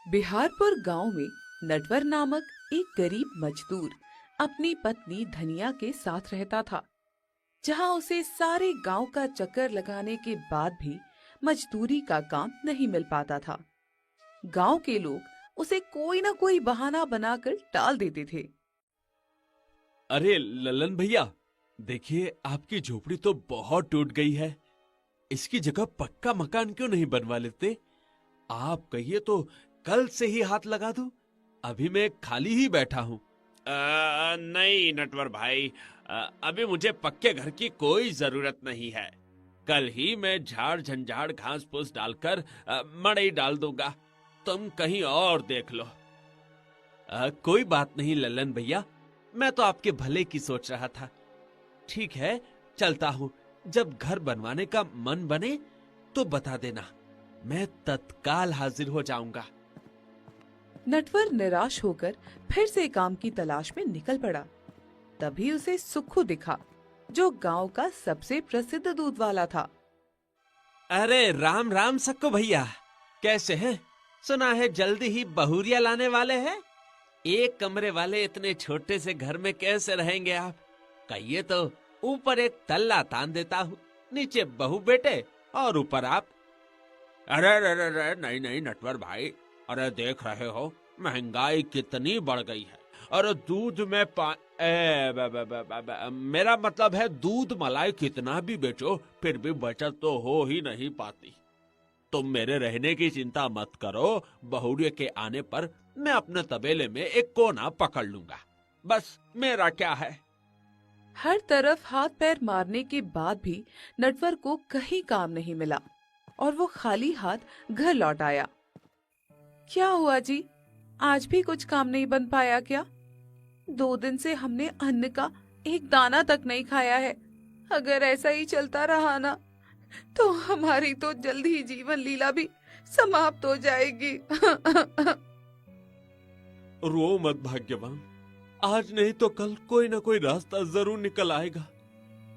बिहारपुर गांव में नटवर नामक एक गरीब मजदूर अपनी पत्नी धनिया के साथ रहता था। जहां उसे सारे गांव का चक्कर लगाने के बाद भी मजदूरी का काम नहीं मिल पाता था। गांव के लोग उसे कोई ना कोई बहाना बनाकर टाल देते थे। अरे ललन भैया, देखिए आपकी झोपड़ी तो बहुत टूट गई है। इसकी जगह पक्का मकान क्यों नहीं बनवा लेते? आप कहिए तो कल से ही हाथ लगा दूं। अभी मैं खाली ही बैठा हूँ। नहीं नटवर भाई, अभी मुझे पक्के घर की कोई जरूरत नहीं है। कल ही मैं झाड़ झंझाड़ घास फूस डालकर मड़ई डाल दूंगा। तुम कहीं और देख लो। कोई बात नहीं ललन भैया, मैं तो आपके भले की सोच रहा था। ठीक है, चलता हूँ। जब घर बनवाने का मन बने तो बता देना, मैं तत्काल हाजिर हो जाऊंगा। नटवर निराश होकर फिर से काम की तलाश में निकल पड़ा। तभी उसे सुक्खू दिखा, जो गांव का सबसे प्रसिद्ध दूध वाला था। अरे राम राम सक्कू भैया, कैसे हैं? सुना है जल्दी ही बहुरिया लाने वाले हैं। एक कमरे वाले इतने छोटे से घर में कैसे रहेंगे आप? कहिए तो ऊपर एक तल्ला तान देता हूँ, नीचे बहू बेटे और ऊपर आप। अरे नहीं नहीं नटवर भाई, अरे देख रहे हो महंगाई कितनी बढ़ गई है। और दूध में मेरा मतलब है दूध मलाई कितना भी बेचो फिर भी बचत तो हो ही नहीं पाती। तुम मेरे रहने की चिंता मत करो, बहुरिया के आने पर मैं अपने तबेले में एक कोना पकड़ लूंगा। बस मेरा क्या है। हर तरफ हाथ पैर मारने के बाद भी नटवर को कहीं काम नहीं मिला और वो खाली हाथ घर लौट आया। क्या हुआ जी, आज भी कुछ काम नहीं बन पाया क्या? 2 दिन से हमने अन्न का एक दाना तक नहीं खाया है। अगर ऐसा ही चलता रहा ना, तो हमारी तो जल्द ही जीवन लीला भी समाप्त हो जाएगी। रो मत भाग्यवान, आज नहीं तो कल कोई ना कोई रास्ता जरूर निकल आएगा।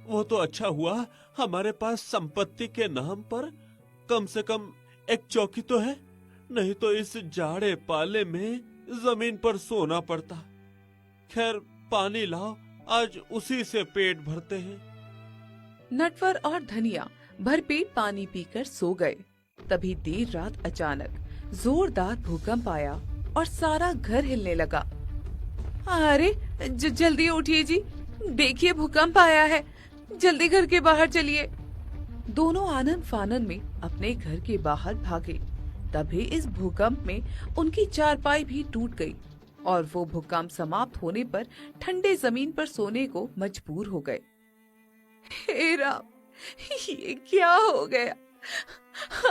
वो तो अच्छा हुआ हमारे पास संपत्ति के नाम पर कम से कम एक चौकी तो है, नहीं तो इस जाड़े पाले में जमीन पर सोना पड़ता। खैर पानी लाओ, आज उसी से पेट भरते हैं। नटवर और धनिया भरपेट पानी पीकर सो गए। तभी देर रात अचानक जोरदार भूकंप आया और सारा घर हिलने लगा। अरे जल्दी उठिए जी, देखिए भूकंप आया है, जल्दी घर के बाहर चलिए। दोनों आनन फानन में अपने घर के बाहर भागे। तभी इस भूकंप में उनकी चारपाई भी टूट गई और वो भूकंप समाप्त होने पर ठंडे जमीन पर सोने को मजबूर हो गए। हे राम, ये क्या हो गया?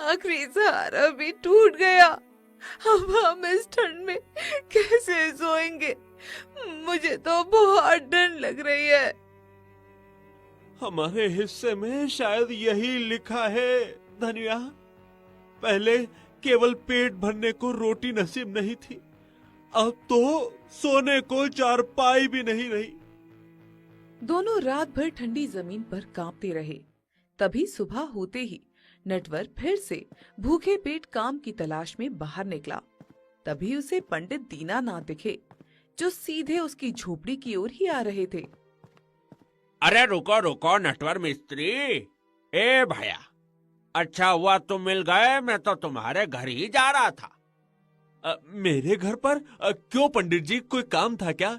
आखिरी सहारा भी टूट गया। अब हम इस ठंड में कैसे सोएंगे? मुझे तो बहुत डर लग रही है। हमारे हिस्से में शायद यही लिखा है धनिया। पहले केवल पेट भरने को रोटी नसीब नहीं थी, अब तो सोने को चारपाई भी नहीं रही। दोनों रात भर ठंडी जमीन पर कांपते रहे। तभी सुबह होते ही नटवर फिर से भूखे पेट काम की तलाश में बाहर निकला। तभी उसे पंडित दीनानाथ दिखे, जो सीधे उसकी झोपड़ी की ओर ही आ रहे थे। अरे रुको रुको नटवर मिस्त्री, ए भैया, अच्छा हुआ तुम मिल गए, मैं तो तुम्हारे घर ही जा रहा था। मेरे घर पर क्यों पंडित जी, कोई काम था क्या?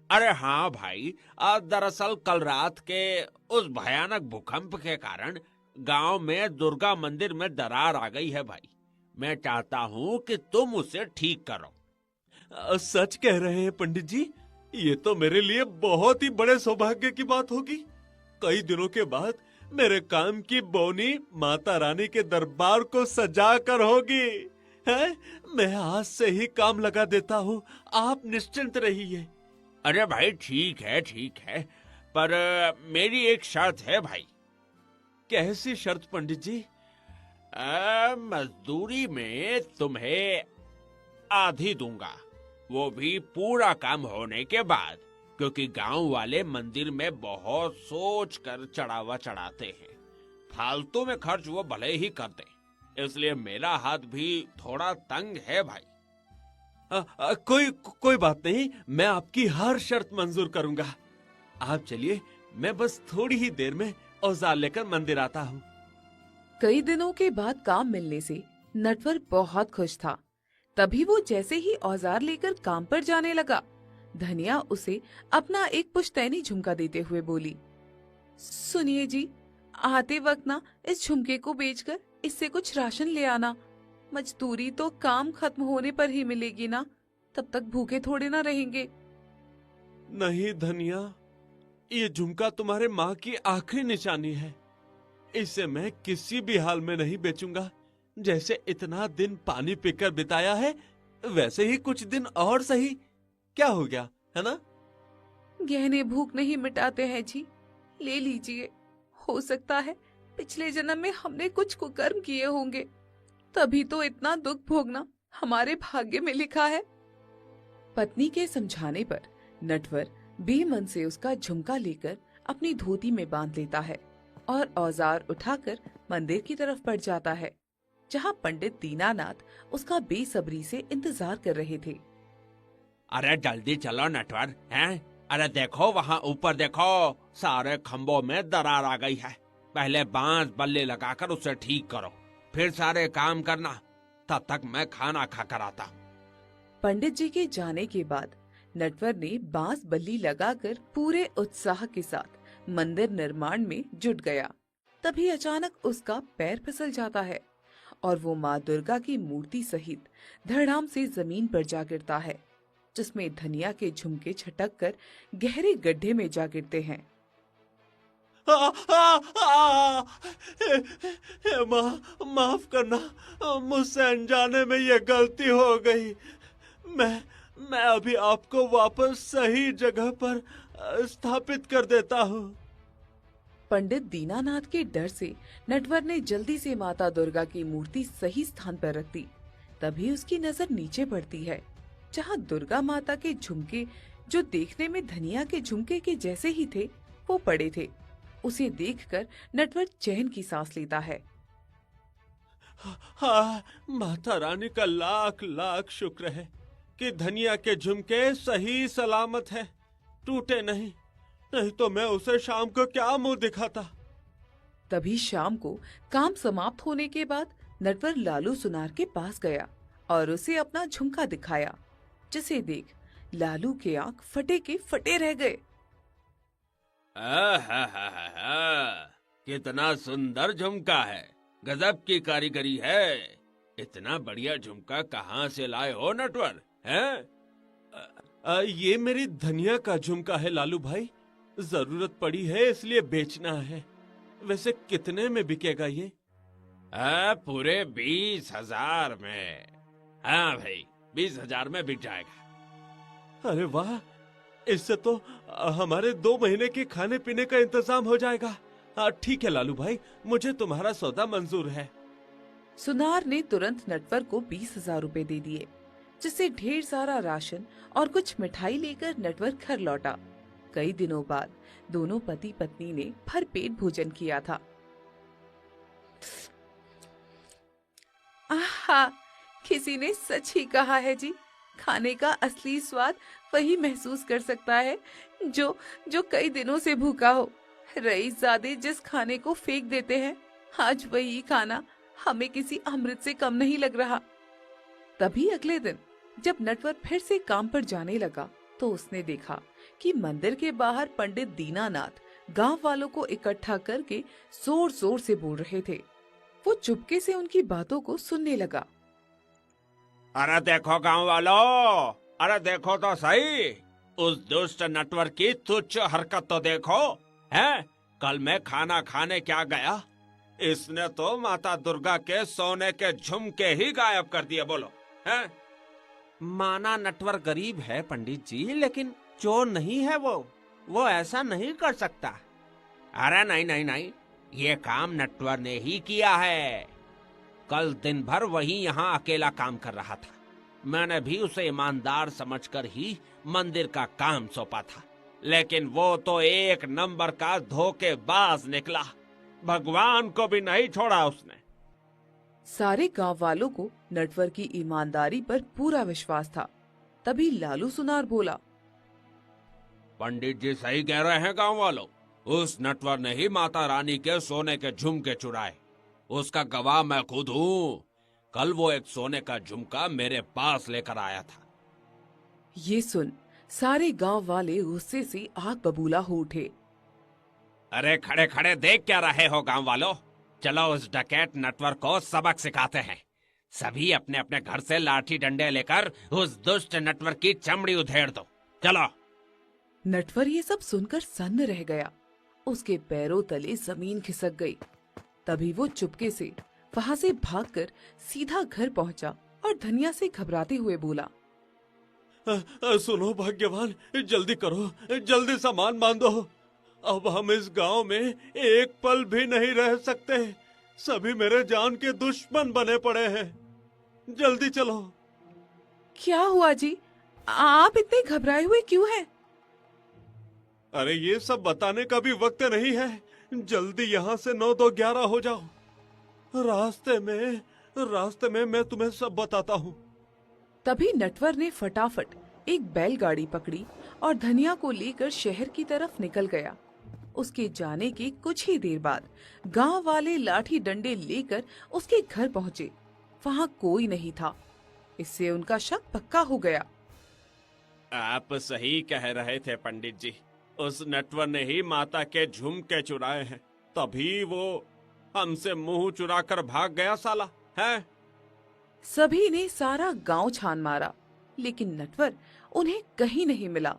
अरे हाँ भाई, दरअसल कल रात के उस भयानक भूकंप के कारण गांव में दुर्गा मंदिर में दरार आ गई है भाई। मैं चाहता हूँ कि तुम उसे ठीक करो। सच कह रहे हैं पंडित जी, ये तो मेरे लिए बहुत ही बड़े सौभाग्य की बात होगी। कई दिनों के बाद मेरे काम की बोनी माता रानी के दरबार को सजा कर होगी। है, मैं आज से ही काम लगा देता हूँ, आप निश्चिंत रहिए। अरे भाई ठीक है, पर मेरी एक शर्त है भाई। कैसी शर्त पंडित जी? मजदूरी में तुम्हें आधी दूंगा, वो भी पूरा काम होने के बाद, क्योंकि गांव वाले मंदिर में बहुत सोच कर चढ़ावा चढ़ाते हैं। फालतू में खर्च वो भले ही कर दे, इसलिए मेरा हाथ भी थोड़ा तंग है भाई। कोई कोई बात नहीं, मैं आपकी हर शर्त मंजूर करूंगा। आप चलिए, मैं बस थोड़ी ही देर में औजार लेकर मंदिर आता हूँ। कई दिनों के बाद काम मिलने से नटवर बहुत खुश था। तभी वो जैसे ही औजार लेकर काम पर जाने लगा, धनिया उसे अपना एक पुश्तैनी झुमका देते हुए बोली, सुनिए जी, आते वक्त ना इस झुमके को बेचकर इससे कुछ राशन ले आना। मजदूरी तो काम खत्म होने पर ही मिलेगी ना, तब तक भूखे थोड़े ना रहेंगे। नहीं धनिया, ये झुमका तुम्हारे माँ की आखिरी निशानी है। इसे मैं किसी भी हाल में नहीं बेचूंगा। जैसे इतना दिन पानी पीकर बिताया है, वैसे ही कुछ दिन और सही। क्या हो गया, है ना? गहने भूख नहीं मिटाते हैं जी, ले लीजिए। हो सकता है पिछले जन्म में हमने कुछ कुकर्म किए होंगे, तभी तो इतना दुख भोगना हमारे भाग्य में लिखा है। पत्नी के समझाने पर नटवर बेमन से उसका झुमका लेकर अपनी धोती में बांध लेता है और औजार उठाकर मंदिर की तरफ बढ़ जाता है, जहाँ पंडित दीनानाथ उसका बेसब्री से इंतजार कर रहे थे। अरे जल्दी चलो नटवर, हैं? अरे देखो वहाँ ऊपर देखो, सारे खंभों में दरार आ गई है। पहले बांस बल्ले लगाकर उसे ठीक करो, फिर सारे काम करना। तब तक मैं खाना खाकर आता हूँ। पंडित जी के जाने के बाद नटवर ने बांस बल्ली लगाकर पूरे उत्साह के साथ मंदिर निर्माण में जुट गया। तभी अचानक उसका पैर फिसल जाता है और वो माँ दुर्गा की मूर्ति सहित धड़ाम से जमीन पर जा गिरता है, जिसमें धनिया के झुमके छटक कर गहरे गड्ढे में जा गिरते हैं। माँ, माफ करना, मुझसे अनजाने में ये गलती हो गई। मैं अभी आपको वापस सही जगह पर स्थापित कर देता हूँ। पंडित दीनानाथ के डर से नटवर ने जल्दी से माता दुर्गा की मूर्ति सही स्थान पर रख दी। तभी उसकी नजर नीचे पड़ती है, जहाँ दुर्गा माता के झुमके, जो देखने में धनिया के झुमके के जैसे ही थे, वो पड़े थे। उसे देखकर नटवर चैन की सांस लेता है। हाँ, माता रानी का लाख लाख शुक्र है कि धनिया के झुमके सही सलामत है, टूटे नहीं। नहीं तो मैं उसे शाम को क्या मुंह दिखाता। तभी शाम को काम समाप्त होने के बाद नटवर लालू सुनार के पास गया और उसे अपना झुमका दिखाया, जिसे देख लालू के आंख फटे के फटे रह गए। कितना सुंदर झुमका है, गजब की कारीगरी है। इतना बढ़िया झुमका कहाँ से लाए हो नटवर, हैं? ये मेरी धनिया का झुमका है लालू भाई, जरूरत पड़ी है इसलिए बेचना है। वैसे कितने में बिकेगा ये? पूरे 20,000 में। हाँ भाई, 20,000 में बिक जाएगा। अरे वाह, इससे तो हमारे 2 महीने के खाने पीने का इंतजाम हो जाएगा। ठीक है लालू भाई, मुझे तुम्हारा सौदा मंजूर है। सुनार ने तुरंत नटवर को 20,000 रुपए दे दिए, जिससे ढेर सारा राशन और कुछ मिठाई लेकर नटवर घर लौटा। कई दिनों बाद दोनों पति पत्नी ने भरपेट भोजन किया था। आहा, किसी ने सच ही कहा है जी, खाने का असली स्वाद वही महसूस कर सकता है जो कई दिनों से भूखा हो। रईसजादे जिस खाने को फेंक देते हैं, आज वही खाना हमें किसी अमृत से कम नहीं लग रहा। तभी अगले दिन जब नटवर फिर से काम पर जाने लगा, तो उसने देखा कि मंदिर के बाहर पंडित दीनानाथ गांव वालों को इकट्ठा करके जोर जोर से बोल रहे थे। वो चुपके से उनकी बातों को सुनने लगा। अरे देखो गांव वालों, अरे देखो तो सही, उस दुष्ट नटवर की तुच्छ हरकत तो देखो, हैं? कल मैं खाना खाने क्या गया, इसने तो माता दुर्गा के सोने के झुमके ही गायब कर दिए। बोलो, हैं? माना नटवर गरीब है पंडित जी, लेकिन चोर नहीं है वो ऐसा नहीं कर सकता। अरे नहीं नहीं नहीं, ये काम नटवर ने ही किया है। कल दिन भर वही यहाँ अकेला काम कर रहा था। मैंने भी उसे ईमानदार समझकर ही मंदिर का काम सौंपा था, लेकिन वो तो एक नंबर का धोखेबाज निकला। भगवान को भी नहीं छोड़ा उसने। सारे गांव वालों को नटवर की ईमानदारी पर पूरा विश्वास था तभी लालू सुनार बोला। पंडित जी सही कह रहे हैं गांव वालों, उस नटवर ने ही माता रानी के सोने के झुमके चुराए। उसका गवाह मैं खुद हूँ। कल वो एक सोने का झुमका मेरे पास लेकर आया था। ये सुन सारे गांव वाले गुस्से से आग बबूला हो उठे। अरे खड़े खड़े देख क्या रहे हो गांव वालों, चलो उस डकैत नटवर को सबक सिखाते हैं। सभी अपने अपने घर से लाठी डंडे लेकर उस दुष्ट नटवर की चमड़ी उधेड़ दो, चलो। नटवर ये सब सुनकर सन्न रह गया। उसके पैरों तले जमीन खिसक गई। तभी वो चुपके से वहां से भागकर सीधा घर पहुंचा और धनिया से घबराते हुए बोला। सुनो भाग्यवान, जल्दी करो, जल्दी सामान बांधो। अब हम इस गांव में एक पल भी नहीं रह सकते। सभी मेरे जान के दुश्मन बने पड़े हैं। जल्दी चलो। क्या हुआ जी, आप इतने घबराए हुए क्यों हैं? अरे ये सब बताने का भी वक्त नहीं है। जल्दी यहाँ से 9-2-11 हो जाओ। रास्ते में मैं तुम्हें सब बताता हूँ। तभी नटवर ने फटाफट एक बैलगाड़ी पकड़ी और धनिया को लेकर शहर की तरफ निकल गया। उसके जाने के कुछ ही देर बाद गांव वाले लाठी डंडे लेकर उसके घर पहुंचे। वहां कोई नहीं था। इससे उनका शक पक्का हो गया। आप सही कह रहे थे पंडित जी, उस नटवर ने ही माता के झुमके चुराए हैं। तभी वो हमसे मुंह चुरा कर भाग गया साला है। सभी ने सारा गांव छान मारा, लेकिन नटवर उन्हें कहीं नहीं मिला।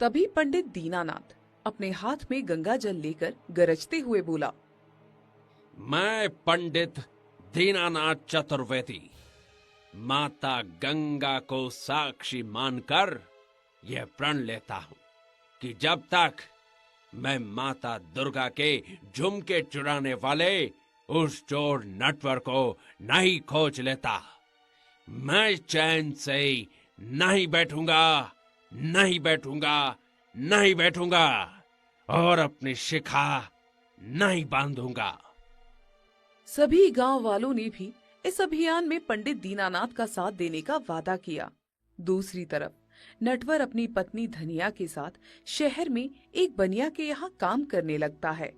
तभी पंडित दीनानाथ अपने हाथ में गंगा जल लेकर गरजते हुए बोला। मैं पंडित दीनानाथ चतुर्वेदी माता गंगा को साक्षी मानकर यह प्रण लेता हूँ कि जब तक मैं माता दुर्गा के झुमके चुराने वाले उस चोर नटवर को नहीं खोज लेता, मैं चैन से नहीं बैठूंगा, नहीं बैठूंगा, नहीं बैठूंगा और अपनी शिखा नहीं बांधूंगा। सभी गांव वालों ने भी इस अभियान में पंडित दीनानाथ का साथ देने का वादा किया। दूसरी तरफ नटवर अपनी पत्नी धनिया के साथ शहर में एक बनिया के यहाँ काम करने लगता है,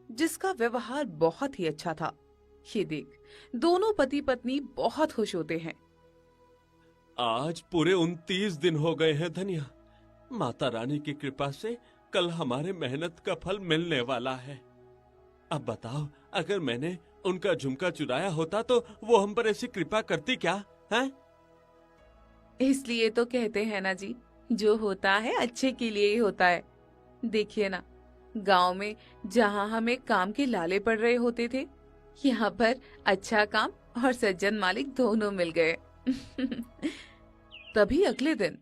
जिसका व्यवहार बहुत ही अच्छा था। ये देख दोनों पति पत्नी बहुत खुश होते हैं। आज पूरे 29 दिन हो गए हैं धनिया। माता रानी की कृपा से कल हमारे मेहनत का फल मिलने वाला है। अब बताओ, अगर मैंने उनका झुमका चुराया होता तो वो हम पर ऐसी कृपा करती क्या है? इसलिए तो कहते हैं ना जी, जो होता है अच्छे के लिए ही होता है। देखिए ना, गांव में जहां हमें काम के लाले पड़ रहे होते थे, यहाँ पर अच्छा काम और सज्जन मालिक दोनों मिल गए। तभी अगले दिन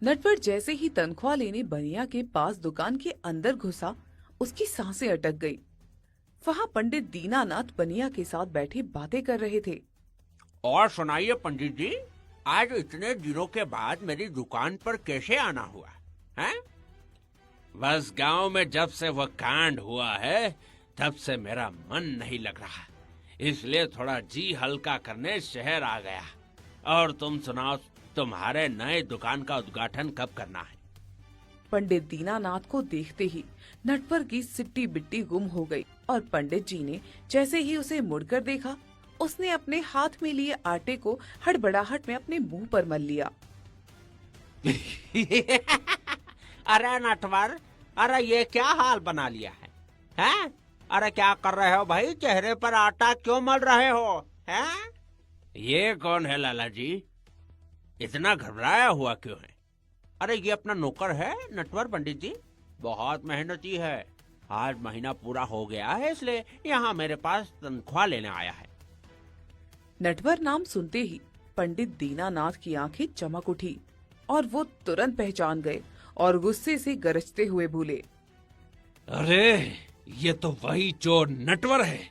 नटवर जैसे ही तनख्वाह लेने बनिया के पास दुकान के अंदर घुसा, उसकी सांसें अटक गई। वहाँ पंडित दीनानाथ बनिया के साथ बैठे बातें कर रहे थे। और सुनाइए पंडित जी, आज इतने दिनों के बाद मेरी दुकान पर कैसे आना हुआ है? बस गांव में जब से वह कांड हुआ है तब से मेरा मन नहीं लग रहा, इसलिए थोड़ा जी हल्का करने शहर आ गया। और तुम सुनाओ, तुम्हारे नए दुकान का उद्घाटन कब करना है? पंडित दीनानाथ को देखते ही नटवर की सिट्टी बिट्टी गुम हो गई और पंडित जी ने जैसे ही उसे मुड़कर देखा, उसने अपने हाथ में लिए आटे को हड़बड़ाहट में अपने मुंह पर मल लिया। अरे नटवर, अरे ये क्या हाल बना लिया है? हैं? अरे क्या कर रहे हो भाई? चेहरे पर आटा क्यों मल रहे हो? हैं? ये कौन है लाला जी? इतना घबराया हुआ क्यों है? अरे ये अपना नौकर है नटवर पंडित जी, बहुत मेहनती है। आज महीना पूरा हो गया है, इसलिए यहाँ मेरे पास तनख्वाह लेने आया है। नटवर नाम सुनते ही पंडित दीनानाथ की आंखें चमक उठी और वो तुरंत पहचान गए और गुस्से से गरजते हुए बोले। अरे ये तो वही चोर नटवर है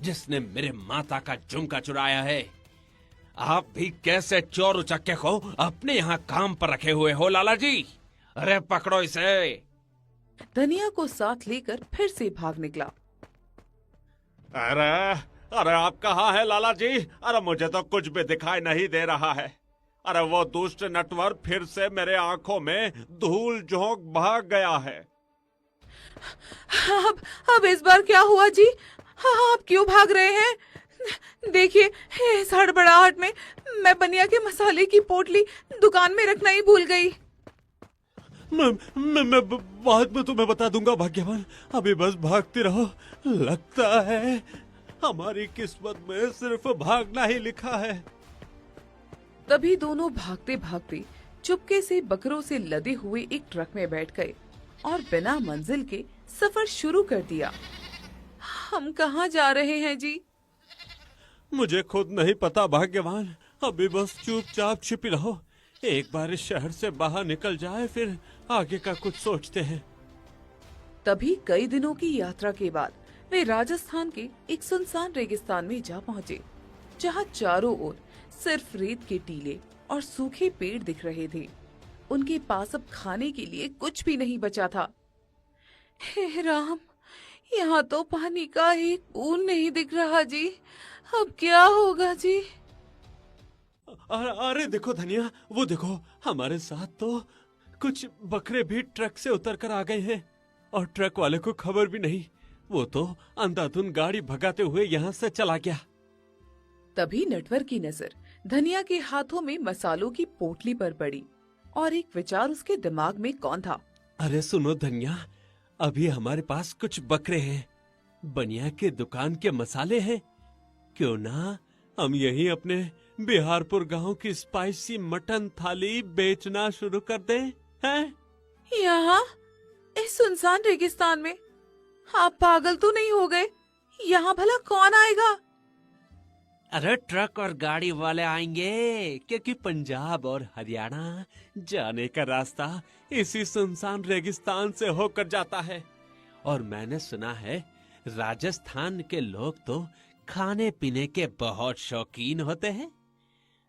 जिसने मेरे माता का झुमका चुराया है। आप भी कैसे चोर उचक्के को अपने यहाँ काम पर रखे हुए हो लाला जी? अरे पकड़ो इसे। धनिया को साथ लेकर फिर से भाग निकला। अरे अरे आप कहाँ है लाला जी? अरे मुझे तो कुछ भी दिखाई नहीं दे रहा है। अरे वो दुष्ट नटवर फिर से मेरे आंखों में धूल झोंक भाग गया है। अब इस बार क्या हुआ जी? हाँ, आप क्यों भाग रहे हैं? देखिए, इस हड़बड़ाहट में मैं बनिया के मसाले की पोटली दुकान में रखना ही भूल गई। मैं बाद में तुम्हें बता दूंगा भाग्यवान, अभी बस भागती रहो। लगता है हमारी किस्मत में सिर्फ भागना ही लिखा है। तभी दोनों भागते भागते चुपके से बकरों से लदे हुए एक ट्रक में बैठ गए और बिना मंजिल के सफर शुरू कर दिया। हम कहाँ जा रहे हैं जी? मुझे खुद नहीं पता भाग्यवान, अभी बस चुपचाप छिपी रहो। एक बार इस शहर से बाहर निकल जाए, फिर आगे का कुछ सोचते हैं। तभी कई दिनों की यात्रा के बाद वे राजस्थान के एक सुनसान रेगिस्तान में जा पहुँचे, जहाँ चारों ओर सिर्फ रेत के टीले और सूखे पेड़ दिख रहे थे। उनके पास अब खाने के लिए कुछ भी नहीं बचा था। हे राम, यहाँ तो पानी का एक बूंद नहीं दिख रहा जी। अब क्या होगा जी? अरे देखो धनिया, वो देखो, हमारे साथ तो कुछ बकरे भी ट्रक से उतर कर आ गए हैं और ट्रक वाले को खबर भी नहीं। वो तो अंधाधुंध गाड़ी भगाते हुए यहाँ से चला गया। तभी नटवर की नजर धनिया के हाथों में मसालों की पोटली पर पड़ी और एक विचार उसके दिमाग में कौन था। अरे सुनो धनिया, अभी हमारे पास कुछ बकरे हैं, बनिया के दुकान के मसाले हैं, क्यों ना हम यहीं अपने बिहारपुर गांव की स्पाइसी मटन थाली बेचना शुरू कर दें, हैं? यहाँ इस सुनसान रेगिस्तान में? आप पागल तो नहीं हो गए? यहाँ भला कौन आएगा? अरे ट्रक और गाड़ी वाले आएंगे, क्योंकि पंजाब और हरियाणा जाने का रास्ता इसी सुनसान रेगिस्तान से होकर जाता है। और मैंने सुना है राजस्थान के लोग तो खाने पीने के बहुत शौकीन होते हैं।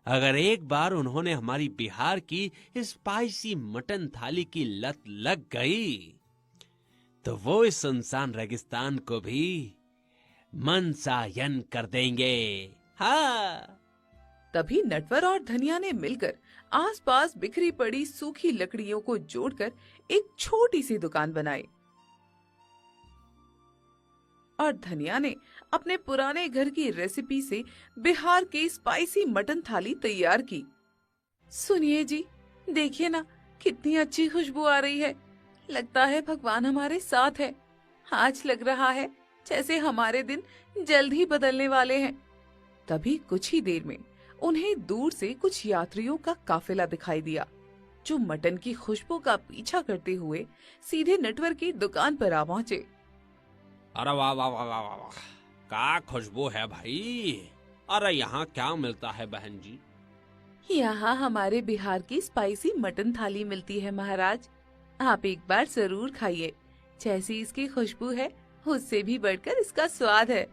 अगर एक बार उन्होंने हमारी बिहार की स्पाइसी मटन थाली की लत लग गई, तो वो इस सुनसान रेगिस्तान को भी मनसायन कर देंगे। हाँ। तभी नटवर और धनिया ने मिलकर आसपास बिखरी पड़ी सूखी लकड़ियों को जोड़कर एक छोटी सी दुकान बनाई और धनिया ने अपने पुराने घर की रेसिपी से बिहार की स्पाइसी मटन थाली तैयार की। सुनिए जी, देखिए ना, कितनी अच्छी खुशबू आ रही है। लगता है भगवान हमारे साथ है। आज लग रहा है जैसे हमारे दिन जल्द ही बदलने वाले हैं। तभी कुछ ही देर में उन्हें दूर से कुछ यात्रियों का काफिला दिखाई दिया, जो मटन की खुशबू का पीछा करते हुए सीधे नटवर की दुकान पर आ पहुंचे। अरे वाह वाह वाह वाह वाह, क्या खुशबू है भाई। अरे यहाँ क्या मिलता है बहन जी? यहाँ हमारे बिहार की स्पाइसी मटन थाली मिलती है महाराज। आप एक बार जरूर खाइए। जैसी इसकी खुशबू है, उससे भी बढ़कर इसका स्वाद है।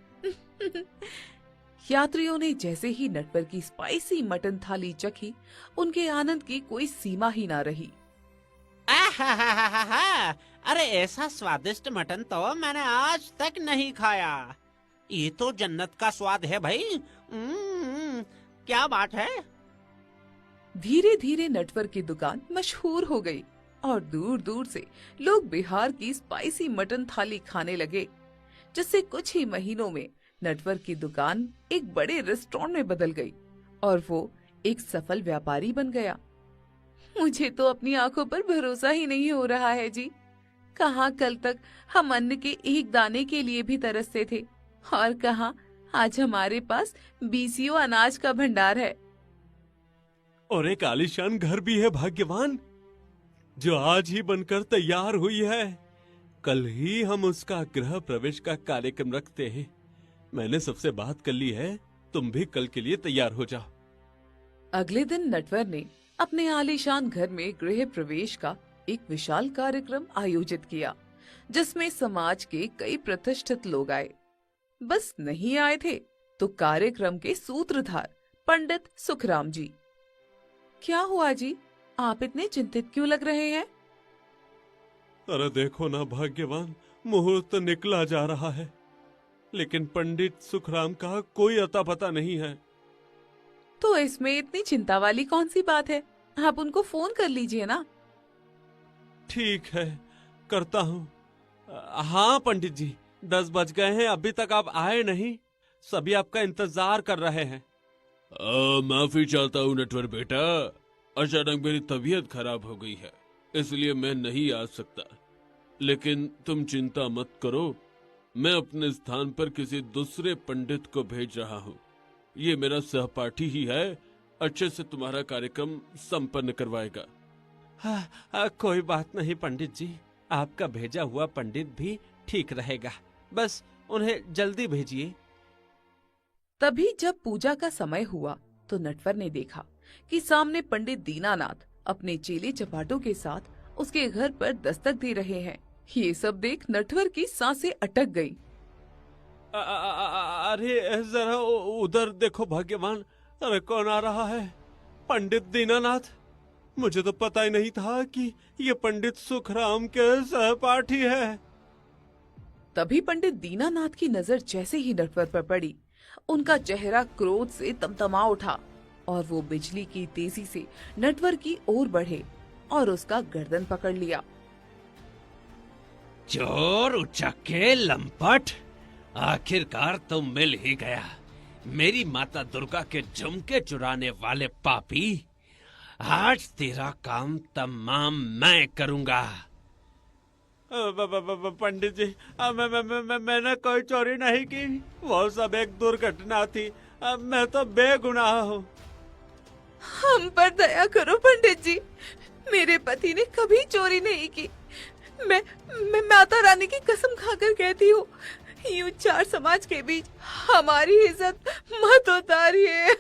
यात्रियों ने जैसे ही नटवर की स्पाइसी मटन थाली चखी, उनके आनंद की कोई सीमा ही ना रही। आहाहाहा, अरे ऐसा स्वादिष्ट मटन तो मैंने आज तक नहीं खाया। ये तो जन्नत का स्वाद है भाई। क्या बात है। धीरे धीरे नटवर की दुकान मशहूर हो गई और दूर दूर से लोग बिहार की स्पाइसी मटन थाली खाने लगे, जिससे कुछ ही महीनों में नटवर की दुकान एक बड़े रेस्टोरेंट में बदल गई और वो एक सफल व्यापारी बन गया। मुझे तो अपनी आंखों पर भरोसा ही नहीं हो रहा है जी। कहाँ कल तक हम अन्न के एक दाने के लिए भी तरसते थे और कहाँ आज हमारे पास बीसियों अनाज का भंडार है। और एक आलीशान घर भी है भाग्यवान, जो आज ही बनकर तैयार हुई है। कल ही हम उसका गृह प्रवेश का कार्यक्रम रखते हैं। मैंने सबसे बात कर ली है, तुम भी कल के लिए तैयार हो जाओ। अगले दिन नटवर ने अपने आलीशान घर में गृह प्रवेश का एक विशाल कार्यक्रम आयोजित किया, जिसमें समाज के कई प्रतिष्ठित लोग आए। बस नहीं आए थे तो कार्यक्रम के सूत्रधार पंडित सुखराम जी। क्या हुआ जी, आप इतने चिंतित क्यों लग रहे हैं? अरे देखो ना भाग्यवान, मुहूर्त निकला जा रहा है, लेकिन पंडित सुखराम का कोई अता पता नहीं है। तो इसमें इतनी चिंता वाली कौन सी बात है? आप उनको फोन कर लीजिए ना। ठीक है, करता हूँ। हाँ पंडित जी, 10 बज गए हैं, अभी तक आप आए नहीं। सभी आपका इंतजार कर रहे हैं। माफी चाहता हूँ नटवर बेटा, अचानक मेरी तबीयत खराब हो गई है, इसलिए मैं नहीं आ सकता। लेकिन तुम चिंता मत करो, मैं अपने स्थान पर किसी दूसरे पंडित को भेज रहा हूँ। ये मेरा सहपाठी ही है, अच्छे से तुम्हारा कार्यक्रम संपन्न करवाएगा। कोई बात नहीं पंडित जी, आपका भेजा हुआ पंडित भी ठीक रहेगा, बस उन्हें जल्दी भेजिए। तभी जब पूजा का समय हुआ तो नटवर ने देखा कि सामने पंडित दीनानाथ अपने चेले चपाटों के साथ उसके घर पर दस्तक दे रहे हैं। ये सब देख नटवर की सांसें अटक गईं। अरे जरा उधर देखो भाग्यवान, अरे कौन आ रहा है? पंडित दीनानाथ। मुझे तो पता ही नहीं था कि ये पंडित सुखराम के सहपाठी है। तभी पंडित दीनानाथ की नजर जैसे ही नटवर पर पड़ी, उनका चेहरा क्रोध से तमतमा उठा और वो बिजली की तेजी से नटवर की ओर बढ़े और उसका गर्दन पकड़ लिया। चोर उचक्के लंपट, आखिरकार तुम मिल ही गया। मेरी माता दुर्गा के झुमके चुराने वाले पापी, आज तेरा काम तमाम मैं करूंगा। पंडित जी, मैंने कोई चोरी नहीं की, वो सब एक दुर्घटना थी। मैं तो बेगुनाह हूँ। हम पर दया करो पंडित जी, मेरे पति ने कभी चोरी नहीं की। मैं माता रानी की कसम खाकर कहती हूँ, यूं चार समाज के बीच हमारी इज्जत मत उतारिए।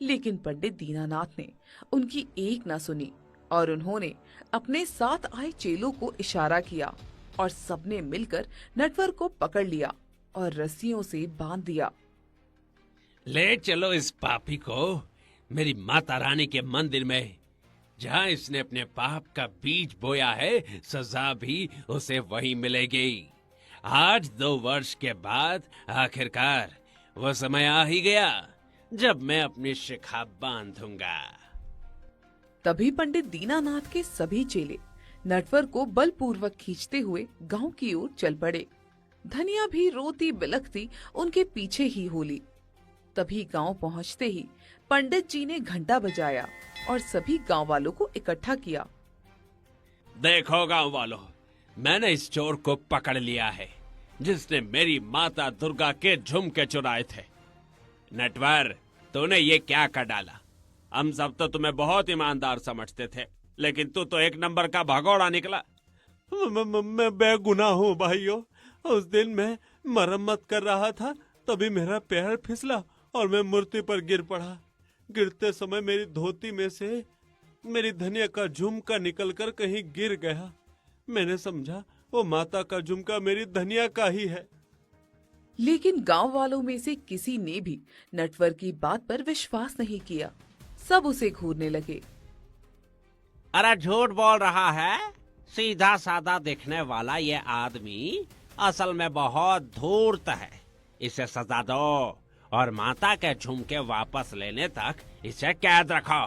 लेकिन पंडित दीनानाथ ने उनकी एक ना सुनी और उन्होंने अपने साथ आए चेलों को इशारा किया और सबने मिलकर नटवर को पकड़ लिया और रस्सियों से बांध दिया। ले चलो इस पापी को मेरी माता रानी के मंदिर में, जहाँ इसने अपने पाप का बीज बोया है, सजा भी उसे वही मिलेगी। आज 2 वर्ष के बाद आखिरकार वो समय आ ही गया जब मैं अपनी शिखा बांधूंगा। तभी पंडित दीनानाथ के सभी चेले नटवर को बलपूर्वक खींचते हुए गांव की ओर चल पड़े। धनिया भी रोती बिलखती उनके पीछे ही होली। तभी गांव पहुंचते ही पंडित जी ने घंटा बजाया और सभी गांव वालों को इकट्ठा किया। देखो गांव वालों, मैंने इस चोर को पकड़ लिया है जिसने मेरी माता दुर्गा के झुमके चुराए थे। नटवर, तूने ये क्या कर डाला? हम सब तो तुम्हें बहुत ईमानदार समझते थे, लेकिन तू तो एक नंबर का भगोड़ा निकला। मैं बेगुनाह हूँ भाइयों। उस दिन मैं मरम्मत कर रहा था, तभी मेरा पैर फिसला और मैं मूर्ति पर गिर पड़ा। गिरते समय मेरी धोती में से मेरी धनिया का झुमका निकलकर कहीं गिर गया। मैंने समझा वो माता का झुमका मेरी धनिया का ही है। लेकिन गांव वालों में से किसी ने भी नटवर की बात पर विश्वास नहीं किया। सब उसे घूरने लगे। अरे झूठ बोल रहा है, सीधा साधा दिखने वाला ये आदमी असल में बहुत धूर्त है। इसे सजा दो और माता के झुमके वापस लेने तक इसे कैद रखो।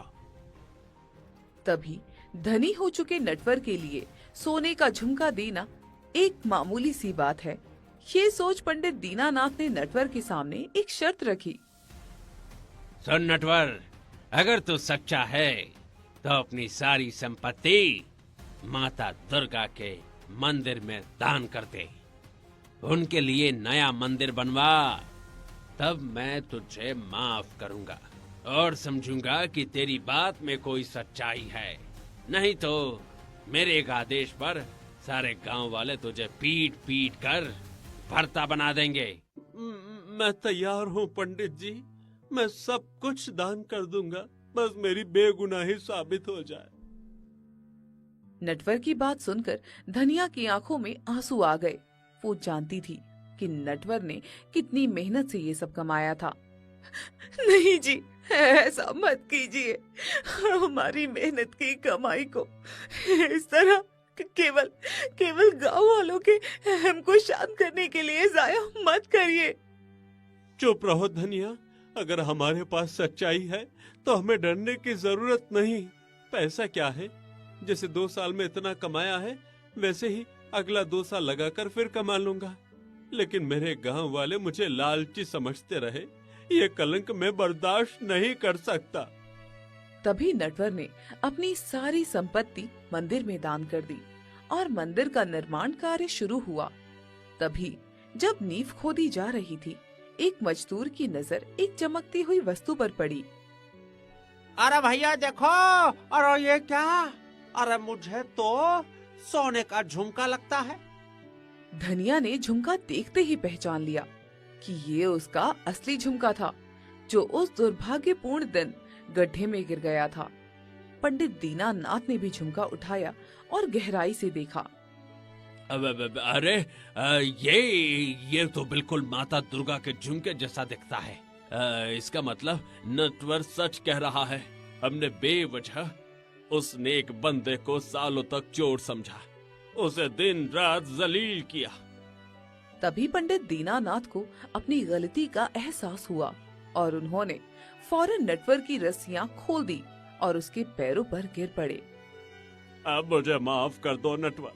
तभी धनी हो चुके नटवर के लिए सोने का झुमका देना एक मामूली सी बात है। ये सोच पंडित दीनानाथ ने नटवर के सामने एक शर्त रखी। सुन नटवर, अगर तू सच्चा है तो अपनी सारी संपत्ति माता दुर्गा के मंदिर में दान कर दे। उनके लिए नया मंदिर बनवा, तब मैं तुझे माफ करूंगा और समझूंगा कि तेरी बात में कोई सच्चाई है। नहीं तो मेरे एक आदेश पर सारे गांव वाले तुझे पीट पीट कर भरता बना देंगे। मैं तैयार हूँ पंडित जी, मैं सब कुछ दान कर दूंगा, बस मेरी बेगुनाही साबित हो जाए। नटवर की बात सुनकर धनिया की आंखों में आंसू आ गए। वो जानती थी कि नटवर ने कितनी मेहनत से ये सब कमाया था। नहीं जी, ऐसा मत कीजिए। हमारी मेहनत की कमाई को इस तरह केवल गांव वालों के अहम को शांत करने के लिए जाया मत करिए। चुप रहो धनिया, अगर हमारे पास सच्चाई है तो हमें डरने की जरूरत नहीं। पैसा क्या है, जैसे 2 साल में इतना कमाया है वैसे ही अगला 2 साल लगाकर फिर कमा लूंगा। लेकिन मेरे गांव वाले मुझे लालची समझते रहे, ये कलंक मैं बर्दाश्त नहीं कर सकता। तभी नटवर ने अपनी सारी संपत्ति मंदिर में दान कर दी और मंदिर का निर्माण कार्य शुरू हुआ। तभी जब नींव खोदी जा रही थी, एक मजदूर की नजर एक चमकती हुई वस्तु पर पड़ी। अरे भैया देखो, अरे ये क्या? अरे मुझे तो सोने का झुमका लगता है। धनिया ने झुमका देखते ही पहचान लिया कि ये उसका असली झुमका था, जो उस दुर्भाग्यपूर्ण दिन गड्ढे में गिर गया था। पंडित दीनानाथ ने भी झुमका उठाया और गहराई से देखा। अरे ये तो बिल्कुल माता दुर्गा के झुमके जैसा दिखता है। इसका मतलब नटवर सच कह रहा है। हमने बेवजह उस नेक बंदे को सालों तक चोर समझा, उसे दिन रात जलील किया। तभी पंडित दीनानाथ को अपनी गलती का एहसास हुआ और उन्होंने फौरन नटवर की रस्सियां खोल दी और उसके पैरों पर गिर पड़े। अब मुझे माफ कर दो नटवर,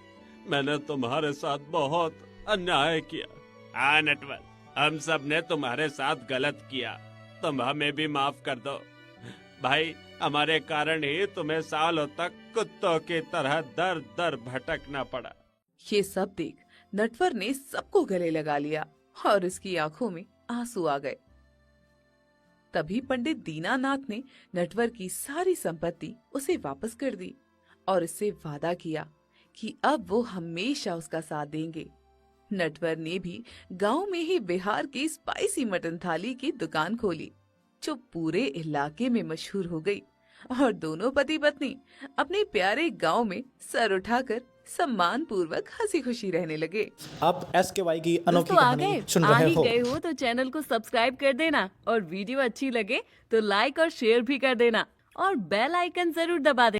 मैंने तुम्हारे साथ बहुत अन्याय किया। हाँ नटवर, हम सब ने तुम्हारे साथ गलत किया, तुम हमें भी माफ कर दो। भाई, हमारे कारण ही तुम्हें सालों तक कुत्तों की तरह दर दर भटकना पड़ा। ये सब देख नटवर ने सबको गले लगा लिया और उसकी आंखों में आंसू आ गए। तभी पंडित दीनानाथ ने नटवर की सारी संपत्ति उसे वापस कर दी और उससे वादा किया कि अब वो हमेशा उसका साथ देंगे। नटवर ने भी गांव में ही बिहार की स्पाइसी मटन थाली की दुकान खोली, जो पूरे इलाके में मशहूर हो गई और दोनों पति पत्नी अपने प्यारे गांव में सर उठाकर सम्मान पूर्वक हंसी खुशी रहने लगे। आप SKY की अनोखी दोस्तों, आ कहानी गए सुन आ रहे ही हो। गए हो तो चैनल को सब्सक्राइब कर देना और वीडियो अच्छी लगे तो लाइक और शेयर भी कर देना और बेल आइकन जरूर दबा देना।